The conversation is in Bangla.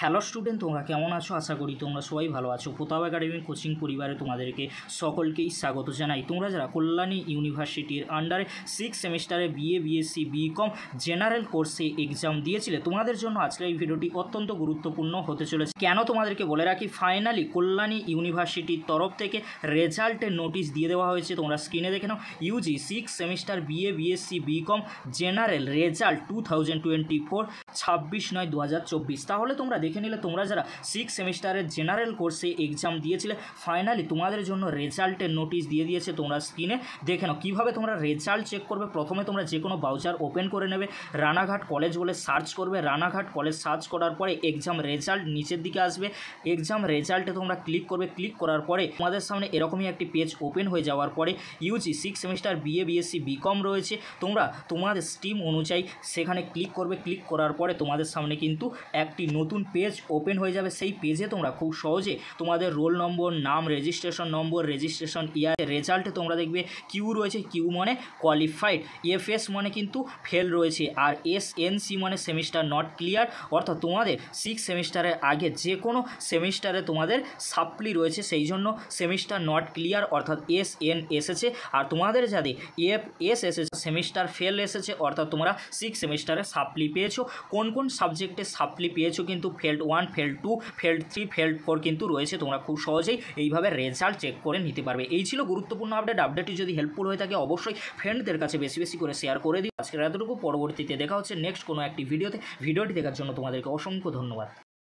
হ্যালো স্টুডেন্ট, তোমরা কেমন আছো? আশা করি তোমরা সবাই ভালো আছো। প্রতাপ একাডেমি কোচিং পরিবারে তোমাদেরকে সকলকেই স্বাগত জানাই। তোমরা যারা কল্যাণী ইউনিভার্সিটির আন্ডারে 6 সেমিস্টারে বিএ, বিএসসি, বিকম জেনারেল কোর্সে এক্সাম দিয়েছিলে, তোমাদের জন্য আজকের এই ভিডিওটি অত্যন্ত গুরুত্বপূর্ণ হতে চলেছে। কেন তোমাদেরকে বলে রাখি, ফাইনালি কল্যাণী ইউনিভার্সিটির তরফ থেকে রেজাল্টের নোটিশ দিয়ে দেওয়া হয়েছে। তোমরা স্ক্রিনে দেখে নাও, UG 6 semester BA, BSc, BCom general result 2024 26/9/2024। তাহলে তোমরা দেখে নিলে, তোমরা যারা 6 সেমিস্টারের জেনারেল কোর্সে এক্সাম দিয়েছিলে, ফাইনালি তোমাদের জন্য রেজাল্টের নোটিশ দিয়ে দিয়েছে। তোমরা স্ক্রিনে দেখে নাও কীভাবে তোমরা রেজাল্ট চেক করবে। প্রথমে তোমরা যে কোনো ব্রাউজার ওপেন করে নেবে, রানাঘাট কলেজ বলে সার্চ করবে। রানাঘাট কলেজ সার্চ করার পরে এক্সাম রেজাল্ট নিচের দিকে আসবে। এক্সাম রেজাল্টে তোমরা ক্লিক করবে। ক্লিক করার পরে তোমাদের সামনে এরকমই একটি পেজ ওপেন হয়ে যাওয়ার পরে UG 6 semester BA, BSc, BCom রয়েছে। তোমরা তোমাদের স্ট্রিম অনুযায়ী সেখানে ক্লিক করবে। ক্লিক করার পরে তোমাদের সামনে কিন্তু একটি নতুন পেজ ওপেন হয়ে যাবে। সেই পেজে তোমরা খুব সহজে তোমাদের রোল নম্বর, নাম, রেজিস্ট্রেশন নম্বর, রেজিস্ট্রেশন ইয়ার, রেজাল্টে তোমরা দেখবে কিউ রয়েছে, কিউ মানে কোয়ালিফাইড, এফএস মানে কিন্তু ফেল রয়েছে, আর এসএনসি মানে সেমিস্টার নট ক্লিয়ার। অর্থাৎ তোমাদের 6 সেমিস্টারের আগে যে কোনো সেমিস্টারে তোমাদের সাপ্লি রয়েছে, সেই জন্য সেমিস্টার নট ক্লিয়ার অর্থাৎ এসএন এসেছে। আর তোমাদের যাদের এফএস এসেছে, সেমিস্টার ফেল এসেছে, অর্থাৎ তোমরা 6 সেমিস্টারে সাপ্লি পেয়েছো। কোন কোন সাবজেক্টে সাপ্লি পেয়েছো কিন্তু ফেল্ড 1, ফেল্ড 2, ফেল্ড 3, ফেল্ড 4 কিন্তু রয়েছে। তোমরা খুব সহজেই এইভাবে রেজাল্ট চেক করে নিতে পারবে। এই ছিল গুরুত্বপূর্ণ আপডেট। আপডেটটি যদি হেল্পফুল হয়ে থাকে অবশ্যই ফ্রেন্ডদের কাছে বেশি বেশি করে শেয়ার করে দিও। আজকের এতটুকু, পরবর্তীতে দেখা হচ্ছে নেক্সট কোনো একটি ভিডিওতে। ভিডিওটি দেখার জন্য তোমাদেরকে অসংখ্য ধন্যবাদ।